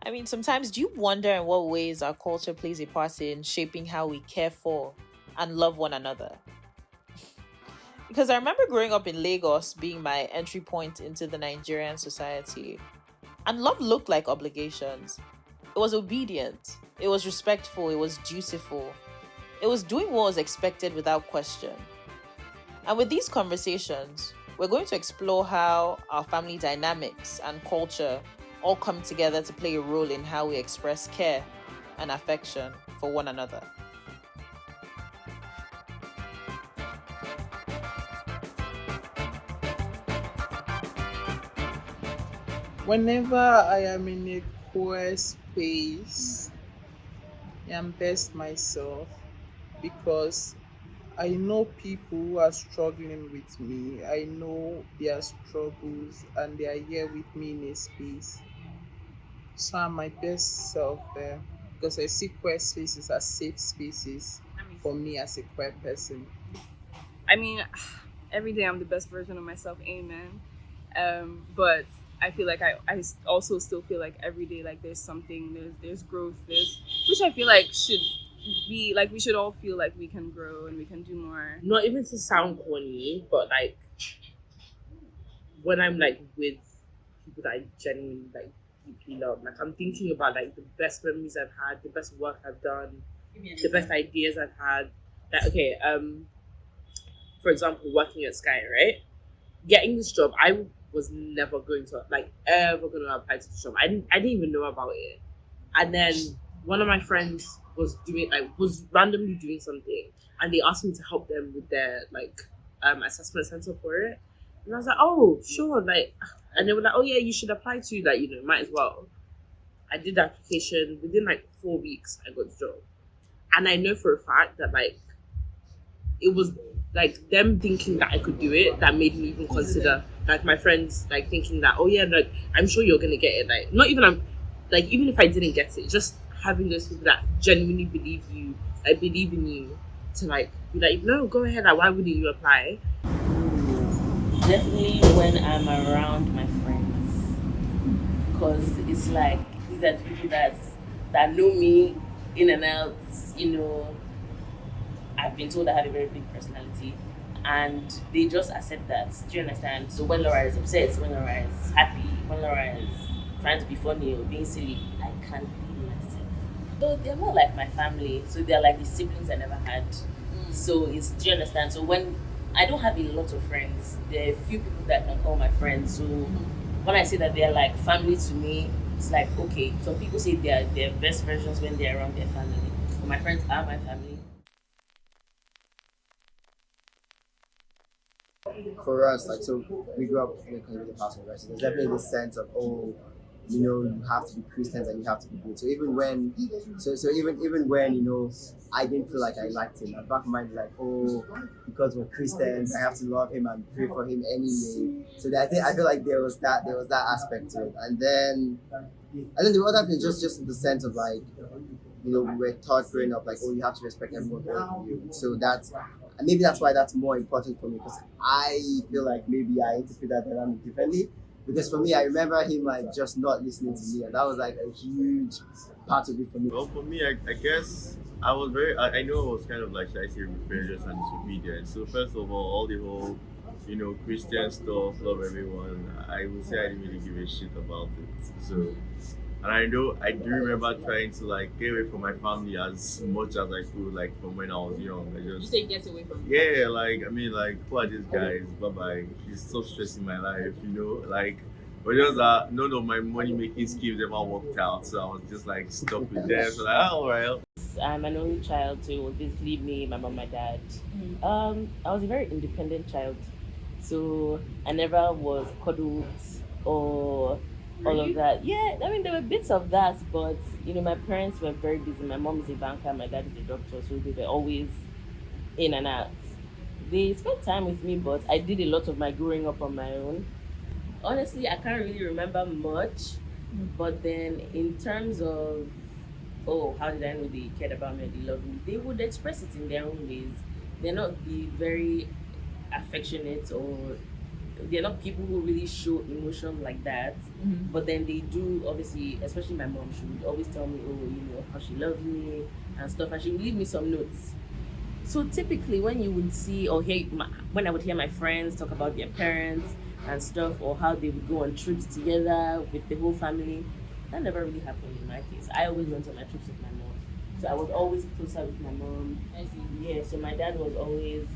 I mean, sometimes do you wonder in what ways our culture plays a part in shaping how we care for and love one another? Because I remember growing up in Lagos being my entry point into the Nigerian society, and love looked like obligations. It was obedient, it was respectful, it was dutiful, it was doing what was expected without question. And with these conversations, we're going to explore how our family dynamics and culture all come together to play a role in how we express care and affection for one another. Whenever I am in a queer space, I am best myself because I know people who are struggling with me. I know their struggles and they are here with me in a space. So I'm my best self there because I see queer spaces as safe spaces for me as a queer person. I mean, every day I'm the best version of myself. Amen. But I feel like I also still feel like every day like there's something, there's growth, there's which I feel like should be like we should all feel like we can grow and we can do more. Not even to sound corny, but like when I'm like with people that I genuinely like deeply love, like I'm thinking about like the best memories I've had, the best work I've done, the best ideas I've had. Like okay, for example, working at Sky, right? Getting this job, I was never going to like ever going to apply to the job. I didn't even know about it. And then one of my friends was randomly doing something, and they asked me to help them with their like assessment center for it. And I was like, oh sure, like, and they were like, oh yeah, you should apply to that, might as well. I did the application within like 4 weeks. I got the job, and I know for a fact that like it was like them thinking that I could do it that made me even consider like my friends like thinking that, oh yeah, like I'm sure you're gonna get it. Like not even I'm like even if I didn't get it, just having those people that genuinely believe you, I believe in you to like be like, no, go ahead, like why wouldn't you apply? Definitely when I'm around my friends, because it's like these are the people that know me in and out. You know, I've been told I have a very big personality, and they just accept that. Do you understand? So when Laura is upset, when Laura is happy, when Laura is trying to be funny or being silly, I can be myself. So they're more like my family. So they're like the siblings I never had. So it's, do you understand? So when I don't have a lot of friends, there are a few people that I can call my friends. So when I say that they're like family to me, it's like okay. Some people say they're their best versions when they're around their family. But my friends are my family. For us, like, so we grew up in a conservative household, right? So there's definitely this sense of, oh, you have to be Christians and you have to be good. So even when I didn't feel like I liked him, my back of my mind is like, oh, because we're Christians, I have to love him and pray for him anyway. So I feel like there was that aspect to it, and then the other thing just in the sense of like, we were taught growing up like, oh, you have to respect everyone around you. So that's and maybe that's why that's more important for me because I feel like maybe I interpret that dynamic differently. Because for me, I remember him like just not listening to me, and that was like a huge part of it for me. Well, for me, I guess I was I know I was kind of like, should I say, rebellious and disobedient. So, first of all the whole, Christian stuff, love everyone, I would say I didn't really give a shit about it. So, and I know I do remember trying to like get away from my family as much as I could, like from when I was young. I You just say get away from me. yeah, like I mean, like who are these guys? Bye bye. He's so stressing my life, like. But just that none of my money making schemes ever worked out, so I was just like stuck with them. So like, oh well. I'm an only child, so it was basically me, my mom, my dad. I was a very independent child, so I never was cuddled or all of that. Yeah, I mean there were bits of that, but my parents were very busy. My mom is a banker, my dad is a doctor, so they were always in and out. They spent time with me, but I did a lot of my growing up on my own. Honestly, I can't really remember much, but then in terms of oh, how did I know they cared about me and they loved me? They would express it in their own ways. They're not be very affectionate or they're not people who really show emotion like that. But then they do, obviously, especially my mom. She would always tell me, oh, how she loves me and stuff, and she would leave me some notes. So typically, when you would see or hear when I would hear my friends talk about their parents and stuff, or how they would go on trips together with the whole family, that never really happened in my case. I always went on my trips with my mom, so I was always closer with my mom. I see. Yeah, so my dad was always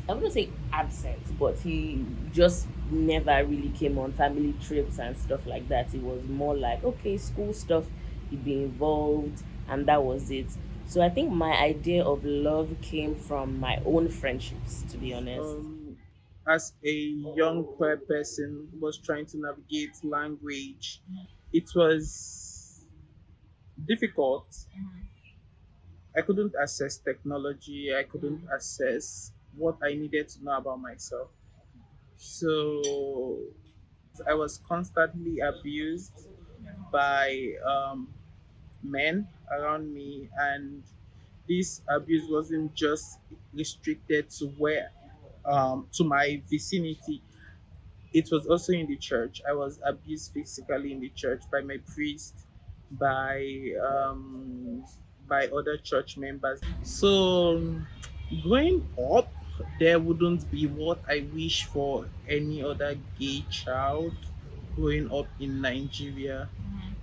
I wouldn't say absent, but he just never really came on family trips and stuff like that. It was more like, okay, school stuff, he'd be involved, and that was it. So I think my idea of love came from my own friendships, to be honest. As a young queer person who was trying to navigate language, it was difficult. I couldn't access technology, I couldn't access what I needed to know about myself. So I was constantly abused by men around me, and this abuse wasn't just restricted to where to my vicinity. It was also in the church. I was abused physically in the church by my priest, by by other church members. So growing up, there wouldn't be what I wish for any other gay child growing up in Nigeria,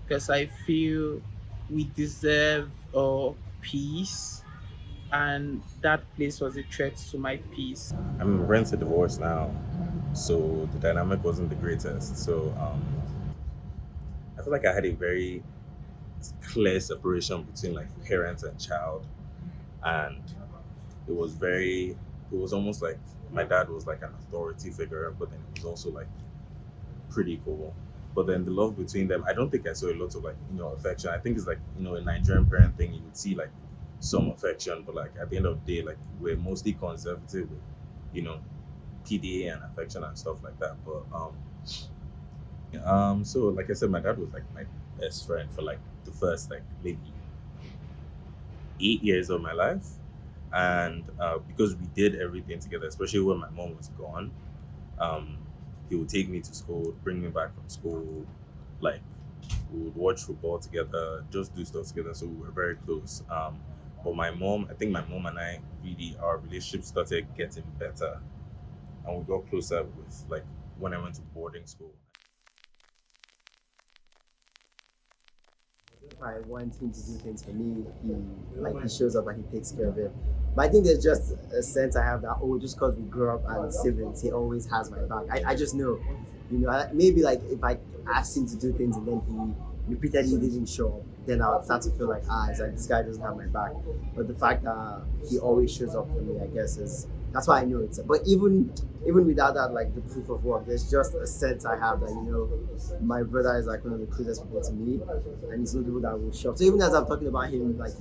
because I feel we deserve peace, and that place was a threat to my peace. I'm renting divorce now, so the dynamic wasn't the greatest. So I feel like I had a very clear separation between like parent and child, and it was very, it was almost like my dad was like an authority figure, but then he was also like pretty cool. But then the love between them, I don't think I saw a lot of like affection. I think it's like a Nigerian parent thing. You would see like some affection, but like at the end of the day, like we're mostly conservative with you know PDA and affection and stuff like that. But so like I said, my dad was like my best friend for like the first like maybe 8 years of my life, and because we did everything together, especially when my mom was gone. Um, he would take me to school, bring me back from school, like we would watch football together, just do stuff together. So we were very close. But my mom, I think my mom and I really our relationship started getting better, and we got closer with like when I went to boarding school. If I want him to do things for me, he shows up and he takes care of it. But I think there's just a sense I have that just because we grew up as siblings, he always has my back. I just know, maybe like if I asked him to do things and then he repeatedly didn't show up, then I would start to feel like it's like this guy doesn't have my back. But the fact that he always shows up for me, I guess, is that's why I know it's. But even without that, like the proof of work, there's just a sense I have that my brother is like one of the closest people to me, and he's one of the people that will show up. So even as I'm talking about him, like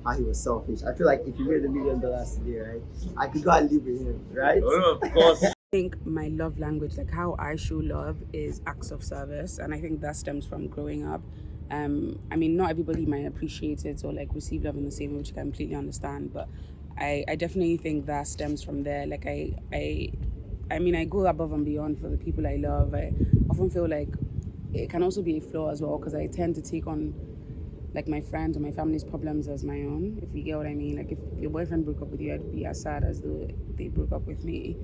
how he was selfish, I feel like if he made $1 million today, right, I could go and live with him, right? Oh, of course. Think my love language, like how I show love, is acts of service, and I think that stems from growing up. I mean, not everybody might appreciate it or like receive love in the same way, which I completely understand, but I definitely think that stems from there. Like I mean, I go above and beyond for the people I love. I often feel like it can also be a flaw as well, because I tend to take on like my friends or my family's problems as my own, if you get what I mean. Like if your boyfriend broke up with you, I'd be as sad as though they broke up with me.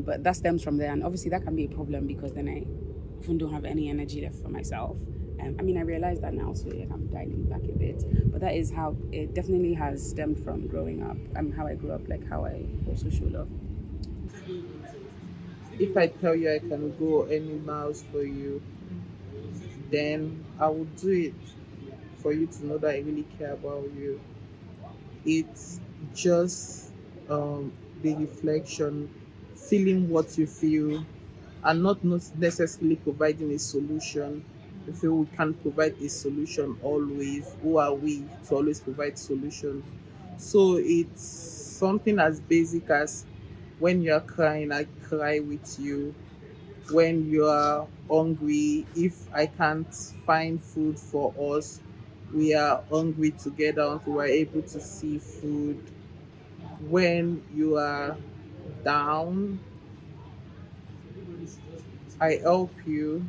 But that stems from there, and obviously that can be a problem because then I often don't have any energy left for myself. I mean, I realize that now, so like I'm dialing back a bit. But that is how it definitely has stemmed from growing up. How I grew up, like how I also show love. If I tell you I can go any miles for you, then I will do it for you to know that I really care about you. It's just the reflection, feeling what you feel, and not necessarily providing a solution. We feel we can provide a solution always. Who are we to always provide solutions? So it's something as basic as when you're crying, I cry with you. When you are hungry, if I can't find food for us, we are hungry together until we're able to see food. When you are down, I help you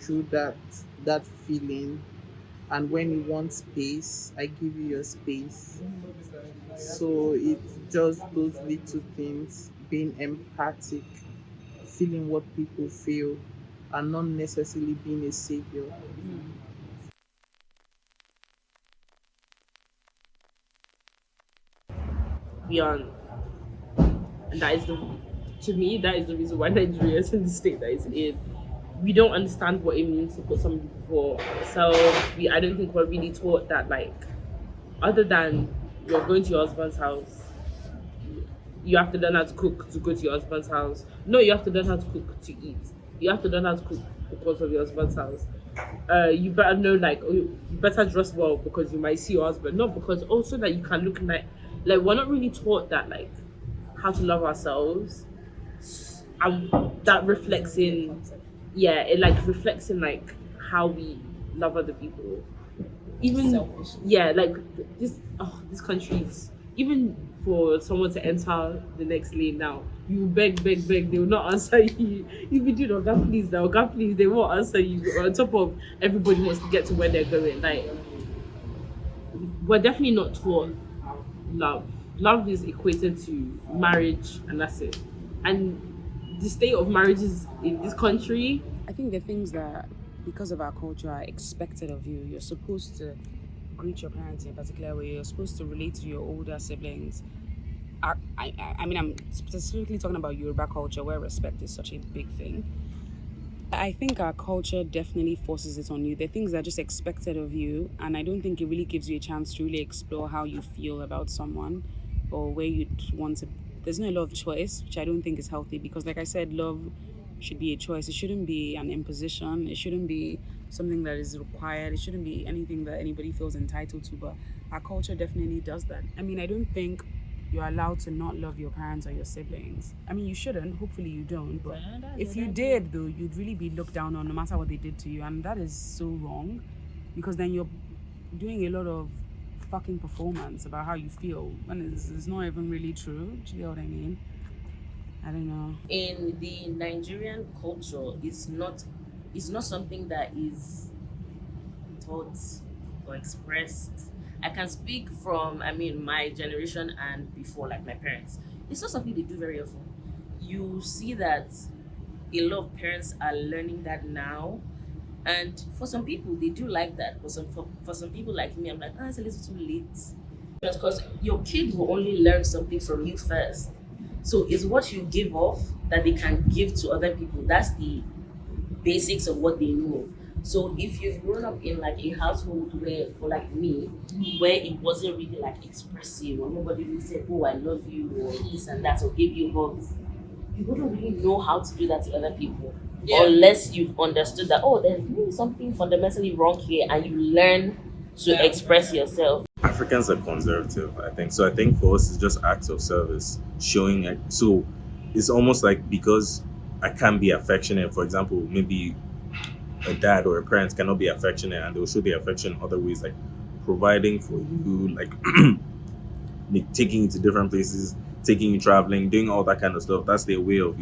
through that feeling, and when you want space, I give you your space. So it's just those little things, being empathic, feeling what people feel, and not necessarily being a savior. Beyond, and that is the to me that is the reason why Nigeria is in the state that it's in. We don't understand what it means to put somebody before ourselves. I don't think we're really taught that, like, other than you're going to your husband's house, you have to learn how to cook to go to your husband's house. No, you have to learn how to cook to eat. You have to learn how to cook because of your husband's house. You better know, like, oh, you better dress well because you might see your husband. Not because also that you can look like we're not really taught that, like, how to love ourselves, and that reflects in, yeah, it like reflects in like how we love other people. Even yeah, like this country is, even for someone to enter the next lane now, you beg, they will not answer you. If you do not, God please now, God please, they won't answer you. On top of everybody wants to get to where they're going. Like, we're definitely not taught love. Love is equated to marriage, and that's it. And the state of marriages in this country, I think the things that, because of our culture, are expected of you. You're supposed to greet your parents in a particular way. You're supposed to relate to your older siblings. I mean, I'm specifically talking about Yoruba culture, where respect is such a big thing. I think our culture definitely forces it on you. The things that are just expected of you, and I don't think it really gives you a chance to really explore how you feel about someone or where you'd want to. There's not a lot of choice, which I don't think is healthy, because, like I said, love should be a choice. It shouldn't be an imposition. It shouldn't be something that is required. It shouldn't be anything that anybody feels entitled to. But our culture definitely does that. I mean, I don't think you're allowed to not love your parents or your siblings. I mean, you shouldn't. Hopefully you don't. But if you did, though, you'd really be looked down on no matter what they did to you. And that is so wrong, because then you're doing a lot of fucking performance about how you feel when it's not even really true. Do you know what I mean? I don't know. In the Nigerian culture, it's not something that is taught or expressed. I can speak from, I mean, my generation and before, like my parents. It's not something they do very often. You see that a lot of parents are learning that now, and for some people they do like that. For some people like me, I'm like, it's a little too late, because your kid will only learn something from you first. So it's what you give off that they can give to other people. That's the basics of what they know. So if you've grown up in like a household where, for like me, where it wasn't really like expressive, or nobody really said, "Oh, I love you," or this and that, or give you hugs, you wouldn't really know how to do that to other people. Yeah. Unless you've understood that, oh, there's really something fundamentally wrong here, and you learn to express yourself. Africans are conservative, I think. So I think for us, it's just acts of service, showing. So it's almost like, because I can be affectionate, for example, maybe a dad or a parent cannot be affectionate, and they'll show their affection in other ways, like providing for you, like taking you to different places, taking you traveling, doing all that kind of stuff. That's their way of,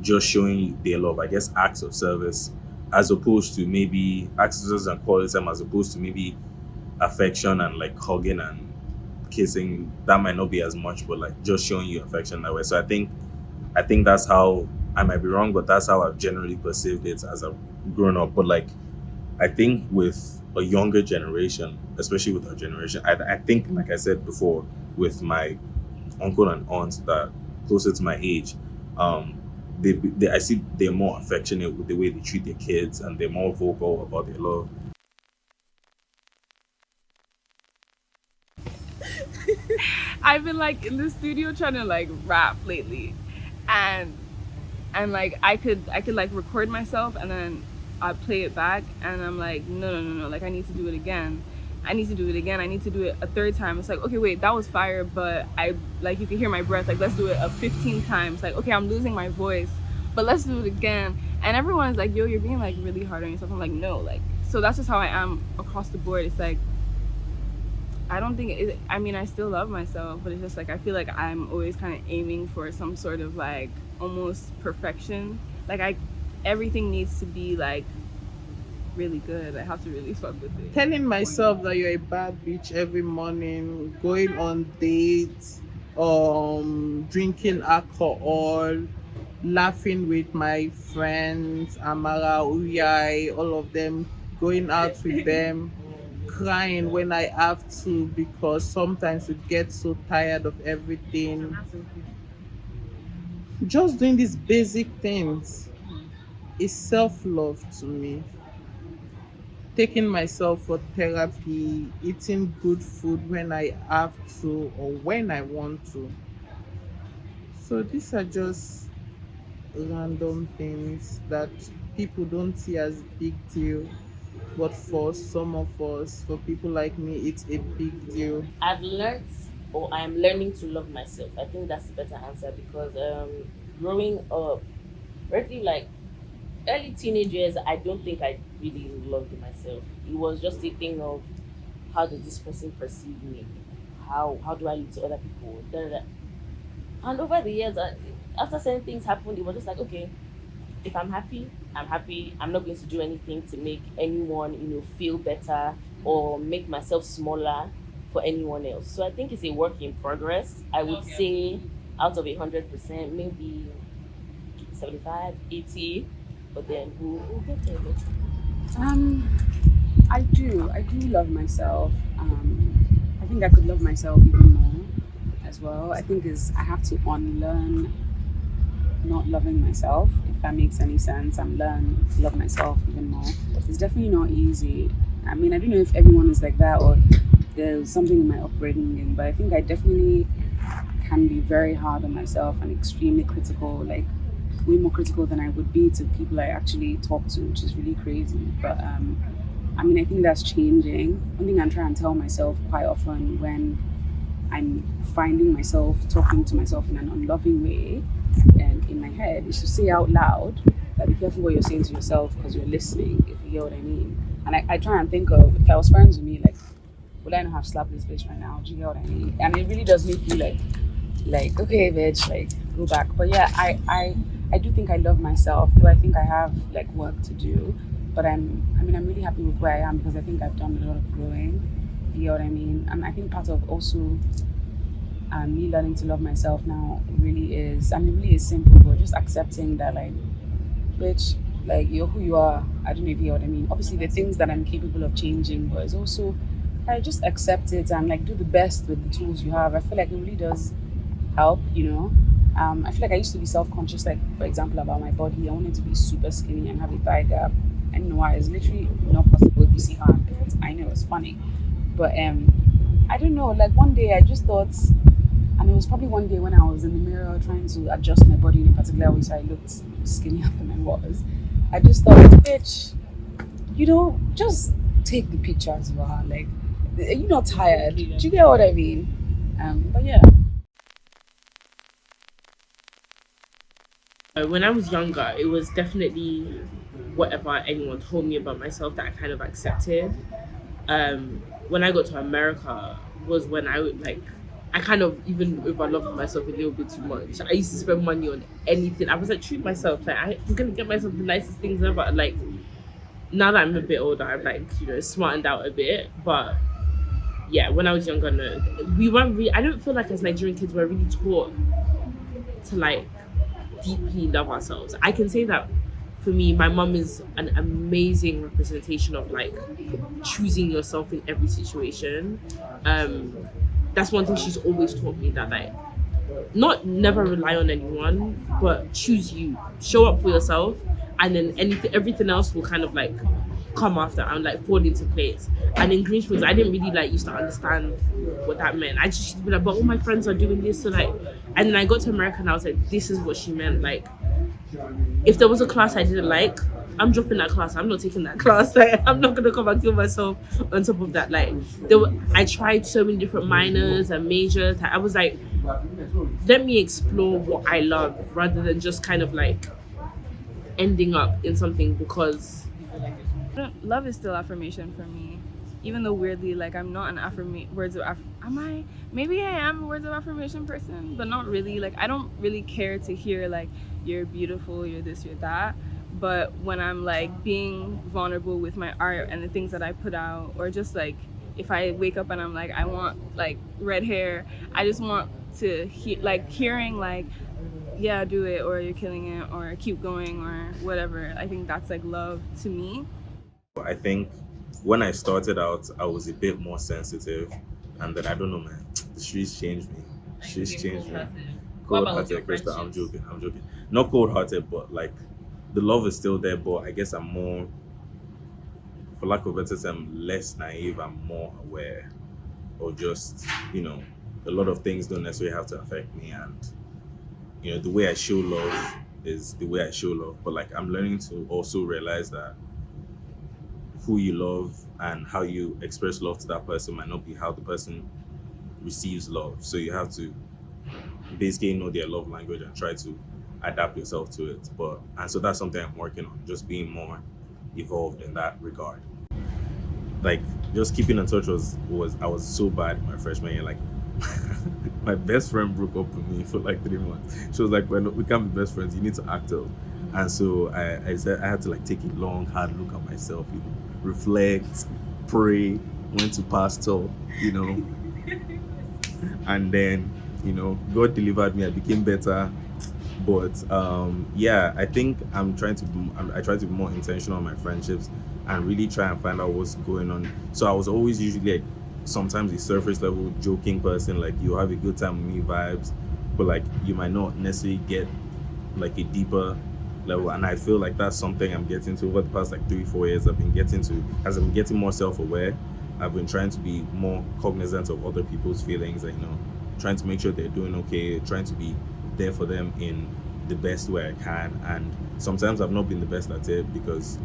just showing you their love. I guess acts of service, as opposed to maybe acts of service and quality time, as opposed to maybe affection and like hugging and kissing. That might not be as much, but like just showing you affection that way. So I think that's how, I might be wrong, but that's how I've generally perceived it as I've grown up. But like, I think with a younger generation, especially with our generation, I think, like I said before, with my uncle and aunts that are closer to my age, I see they're more affectionate with the way they treat their kids, and they're more vocal about their love. I've been like in the studio trying to like rap lately, and like I could like record myself and then I play it back, and I'm like, no, like I need to do it again. I need to do it a third time. It's like, okay, wait, that was fire, but I, like, you can hear my breath. Like, let's do it a 15 times. Like, okay, I'm losing my voice, but let's do it again. And everyone's like, yo, you're being like really hard on yourself. I'm like, no, like, so that's just how I am across the board. It's like, I don't think it, I mean, I still love myself, but it's just like I feel like I'm always kind of aiming for some sort of like almost perfection. Like everything needs to be like really good. I have to really fuck with it. Telling myself that you're a bad bitch every morning, going on dates, drinking alcohol, laughing with my friends, Amara, Uyai, all of them, going out with them, crying when I have to because sometimes you get so tired of everything. Just doing these basic things is self love to me. Taking myself for therapy, eating good food when I have to or when I want to. So these are just random things that people don't see as big deal, but for some of us, for people like me, it's a big deal. I've learned, or I am learning to love myself. I think that's the better answer because growing up, really like early teenage years, I don't think I really loved myself. It was just a thing of how does this person perceive me? How do I look to other people? Da, da, da. And over the years, after certain things happened, it was just like, okay, if I'm happy, I'm happy. I'm not going to do anything to make anyone, feel better or make myself smaller for anyone else. So I think it's a work in progress. I would say out of 100%, maybe 75, 80, but then we'll get there. Um, I do love myself. I think I could love myself even more as well. I think is I have to unlearn not loving myself, if that makes any sense. I'm learn to love myself even more. It's definitely not easy. I mean, I don't know if everyone is like that or there's something in my upbringing, but I think I definitely can be very hard on myself and extremely critical, like way more critical than I would be to people I actually talk to, which is really crazy. But I mean, I think that's changing. One thing I'm trying to tell myself quite often when I'm finding myself talking to myself in an unloving way and in my head is to say out loud that be careful what you're saying to yourself because you're listening, if you hear what I mean. And I try and think of if I was friends with me, like, would I not have slapped this bitch right now? Do you get what I mean? And it really does make me like, okay, bitch, like, go back. But yeah, I do think I love myself. Do I think I have like work to do? But I'm really happy with where I am because I think I've done a lot of growing. You know what I mean? And I think part of also me learning to love myself now really is, it really is simple, but just accepting that, like, bitch, like, you're who you are. I don't know if you know what I mean. Obviously, the things that I'm capable of changing, but it's also, I just accept it and, like, do the best with the tools you have. I feel like it really does help, you know? I feel like I used to be self-conscious, like, for example, about my body. I wanted to be super skinny and have a thigh gap. I don't know why. It's literally not possible if you see how I'm built. I know, it's funny. But I don't know, like, one day I just thought, and it was probably one day when I was in the mirror trying to adjust my body in a particular way so I looked skinnier than I was. I just thought, bitch, just take the picture as well. Like, you're not tired. Do you get what I mean? But yeah. When I was younger, it was definitely whatever anyone told me about myself that I kind of accepted. When I got to America was when I kind of even overloved myself a little bit too much. I used to spend money on anything. I was like, treat myself. Like, I'm gonna get myself the nicest things ever. Like, now that I'm a bit older, I'm like, smartened out a bit. But yeah, when I was younger, no, we weren't really. I don't feel like as Nigerian kids we're really taught to like deeply love ourselves. I can say that for me, my mom is an amazing representation of like choosing yourself in every situation. That's one thing she's always taught me, that like not never rely on anyone, but choose you, show up for yourself, and then everything else will kind of like come after and like fall into place. And in Green Springs, I didn't really like used to understand what that meant. I just used to be like, but all my friends are doing this, so like, and then I got to America and I was like, this is what she meant. Like, if there was a class I didn't like, I'm dropping that class. I'm not taking that class. Like, I'm not gonna come and kill myself on top of that. Like, I tried so many different minors and majors. I was like, let me explore what I love rather than just kind of like ending up in something because Love is still affirmation for me. even though weirdly, like, I'm not an am I? Maybe I am a words of affirmation person, but not really. Like, I don't really care to hear like you're beautiful, you're this, you're that. But when I'm like being vulnerable with my art and the things that I put out, or just like if I wake up and I'm like, I want like red hair, I just want to hearing like, yeah, do it, or you're killing it, or keep going, or whatever. I think that's like love to me. I think when I started out, I was a bit more sensitive, and then I don't know, man. The streets changed me. Streets changed me. What Cold about your hearted, Krista. I'm friendships? joking. I'm joking. Not cold hearted, but like the love is still there. But I guess I'm more, for lack of a better term, less naive. I'm more aware, or just a lot of things don't necessarily have to affect me, and the way I show love is the way I show love. But like I'm learning to also realize that who you love and how you express love to that person might not be how the person receives love. So you have to basically know their love language and try to adapt yourself to it. And so that's something I'm working on, just being more evolved in that regard. Like just keeping in touch was I was so bad in my freshman year. Like my best friend broke up with me for like 3 months. She was like, "Well, no, we can't be best friends. You need to act up." And so I said I had to like take a long, hard look at myself, reflect, pray, went to pastor, and then God delivered me. I became better. But yeah, I think I try to be more intentional on my friendships and really try and find out what's going on. So I was always usually like sometimes a surface level joking person, like you have a good time with me vibes, but like you might not necessarily get like a deeper level. And I feel like that's something I'm getting to over the past like 3-4 years. I've been getting to, as I'm getting more self-aware, I've been trying to be more cognizant of other people's feelings and trying to make sure they're doing okay, trying to be there for them in the best way I can. And sometimes I've not been the best at it because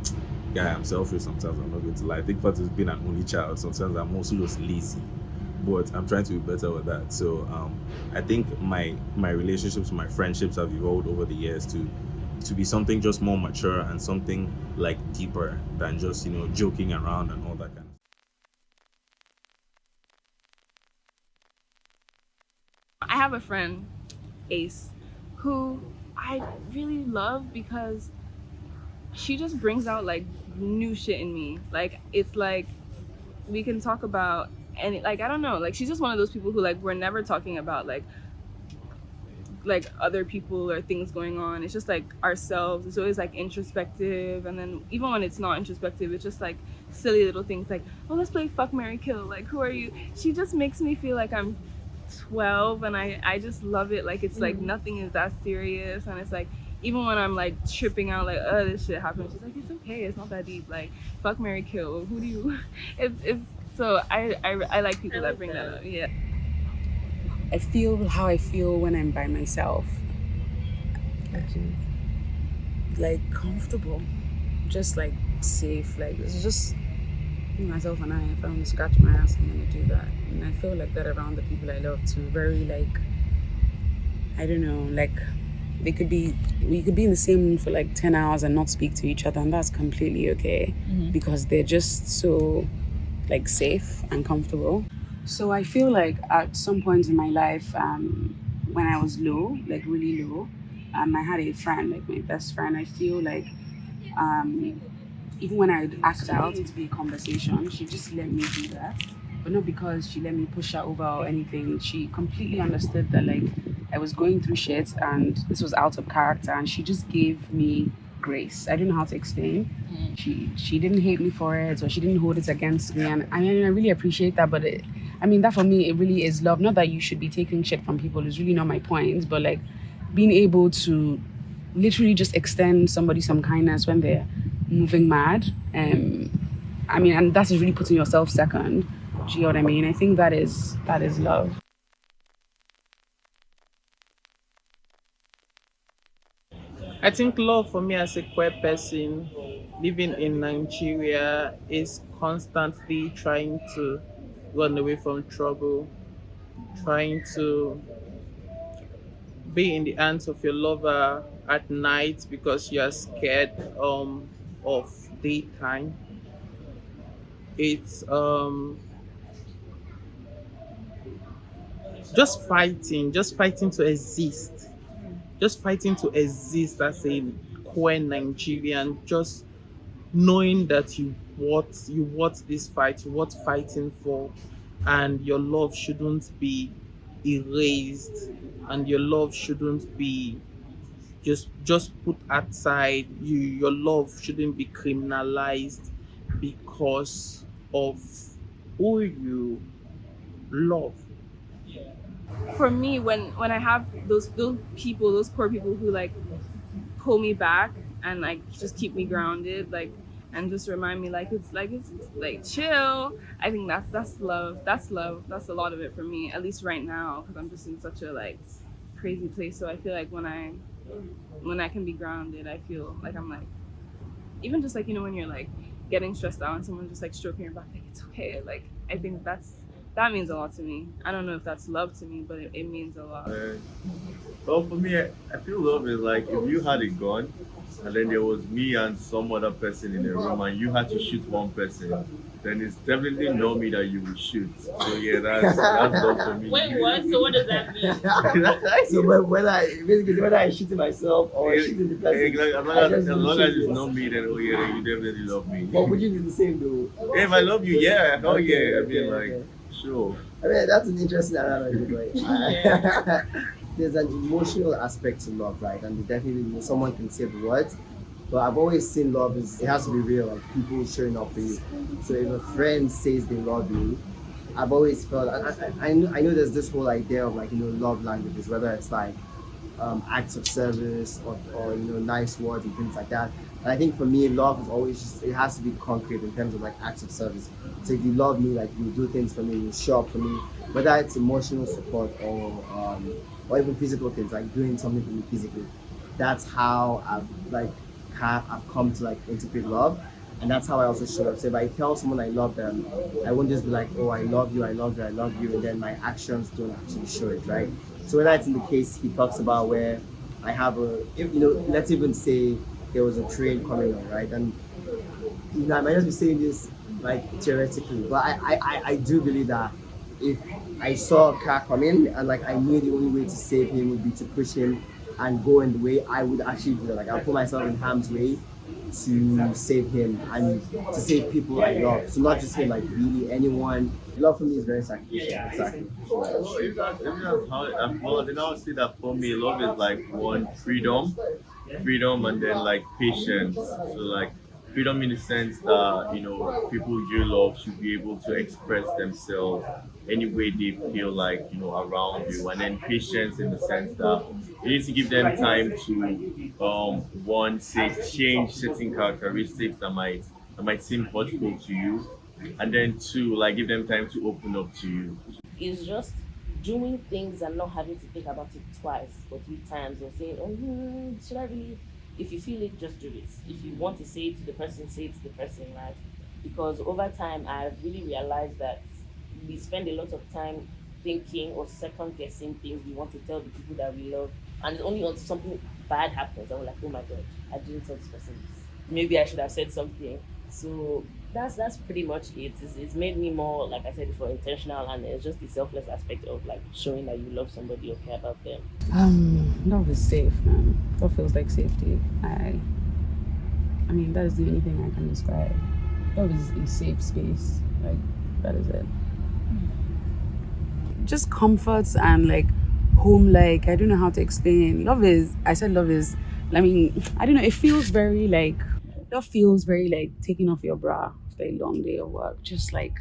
I'm selfish. Sometimes I'm not going to lie. I think part of being an only child, sometimes I'm also just lazy, but I'm trying to be better with that. So I think my relationships, my friendships have evolved over the years to be something just more mature and something like deeper than just joking around and all that kind of stuff. I have a friend, Ace, who I really love because she just brings out like new shit in me. Like it's like we can talk about any, like, I don't know, like she's just one of those people who like we're never talking about like other people or things going on. It's just like ourselves. It's always like introspective, and then even when it's not introspective, it's just like silly little things like, oh, let's play fuck, marry, kill, like who are you. She just makes me feel like I'm 12, and I just love it. Like it's like nothing is that serious, and it's like even when I'm like tripping out like, oh, this shit happened, she's like, it's okay, it's not that deep. Like fuck, marry, kill, who do you it's so I like people that bring that up. Yeah, I feel how I feel when I'm by myself. Like comfortable, just like safe. Like it's just me, myself, and I. If I'm gonna scratch my ass, I'm gonna do that. And I feel like that around the people I love too. Very like, I don't know, like we could be in the same room for like 10 hours and not speak to each other, and that's completely okay because they're just so like safe and comfortable. So I feel like at some point in my life, when I was low, like really low, I had a friend, like my best friend. I feel like even when I'd act out into be a conversation, she just let me do that. But not because she let me push her over or anything. She completely understood that like I was going through shit and this was out of character, and she just gave me grace. I don't know how to explain. She didn't hate me for it, or she didn't hold it against me, and I mean I really appreciate that. But that for me it really is love. Not that you should be taking shit from people, is really not my point, but like being able to literally just extend somebody some kindness when they're moving mad. And that's really putting yourself second. Do you know what I mean? I think that is love. I think love for me as a queer person living in Nigeria is constantly trying to run away from trouble, trying to be in the hands of your lover at night because you are scared of daytime. It's just fighting to exist, just fighting to exist as a queer Nigerian, just knowing that you worth this fight, you worth fighting for, and your love shouldn't be erased, and your love shouldn't be just put aside. Your love shouldn't be criminalized because of who you love. For me, when I have those people, those core people who like pull me back and like just keep me grounded, like, and just remind me it's like chill. I think that's love. That's love. That's a lot of it for me, at least right now, because I'm just in such a like crazy place. So I feel like when I can be grounded, I feel like I'm like, even just like, when you're like getting stressed out and someone's just like stroking your back, like it's okay. Like I think that means a lot to me. I don't know if that's love to me, but it means a lot. Well, for me, I feel love is like if you had a gun and then there was me and some other person in the room and you had to shoot one person, then it's definitely not me that you will shoot. So yeah, that's love for me. Wait, what? So what does that mean? So whether I shoot myself or shooting the person, As long as it's not me, then oh yeah, you definitely love me. but would you do the same though? If I love you, yeah, oh yeah. I mean, Okay. like, sure. I mean, that's an interesting analogy, right? There's an emotional aspect to love, right? And definitely someone can say the words, but I've always seen love is it has to be real, like people showing up for you. So if a friend says they love you, I've always felt I know there's this whole idea of like love languages, whether it's like acts of service or nice words and things like that. And I think for me, love is always it has to be concrete in terms of like acts of service. So if you love me, like you do things for me, you show up for me, whether it's emotional support or even physical things, like doing something for me physically. That's how I've come to like interpret love, and that's how I also show up. So if I tell someone I love them, I won't just be like, oh, I love you, I love you, I love you, and then my actions don't actually show it, right? So whether it's in the case he talks about where I have let's even say there was a train coming on, right? And I might just be saying this like theoretically, but I do believe that if I saw a car coming and like I knew the only way to save him would be to push him and go in the way, I would actually do that. Like I'll put myself in harm's way to save him and to save people I love. So not just him, like really anyone. Love for me is very sacrificial. Exactly. Well, then I would say that for me, love is like one freedom, and then like patience. So like freedom in the sense that people you love should be able to express themselves any way they feel like around you, and then patience in the sense that you need to give them time to one say change certain characteristics that might seem hurtful to you, and then two, like give them time to open up to you. It's just doing things and not having to think about it twice or three times or saying, should I really? If you feel it, just do it. If you want to say it to the person, say it to the person, right? Because over time, I've really realized that we spend a lot of time thinking or second guessing things we want to tell the people that we love, and only until something bad happens, and we're like, oh my god, I didn't tell this person this. Maybe I should have said something. So that's pretty much it. It's made me more, like I said before, intentional, and it's just the selfless aspect of like showing that you love somebody or care about them. Love is safe, man. Love feels like safety. I mean, that is the only thing I can describe. Love is a safe space. Like, that is it. Just comforts and like home, like I don't know how to explain. Love is I don't know, it feels very like taking off your bra after a long day of work. Just like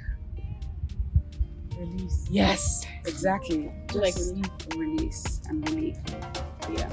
Release. yes, exactly. Just Like release and relief. Yeah.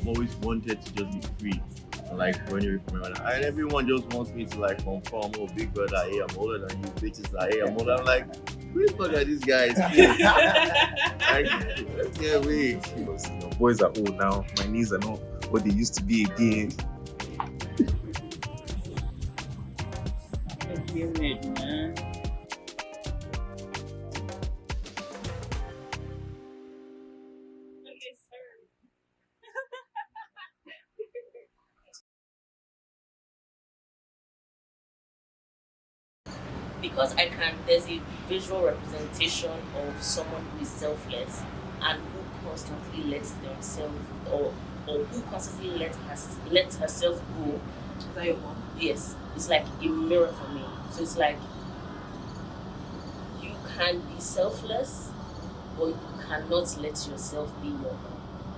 I've always wanted to just be free, and, like running away from everyone. And everyone just wants me to like conform. Oh, big brother, hey, I'm older than you. Bitches like, hey, I'm older. I'm like, who the fuck are these guys? Like, I can't wait. boys are old now. My knees are not what they used to be again. Man. Because there's a visual representation of someone who is selfless and who constantly lets themselves or who constantly lets herself go. Is that your mom? Yes, it's like a mirror for me. So it's like you can be selfless, but you cannot let yourself be your mom.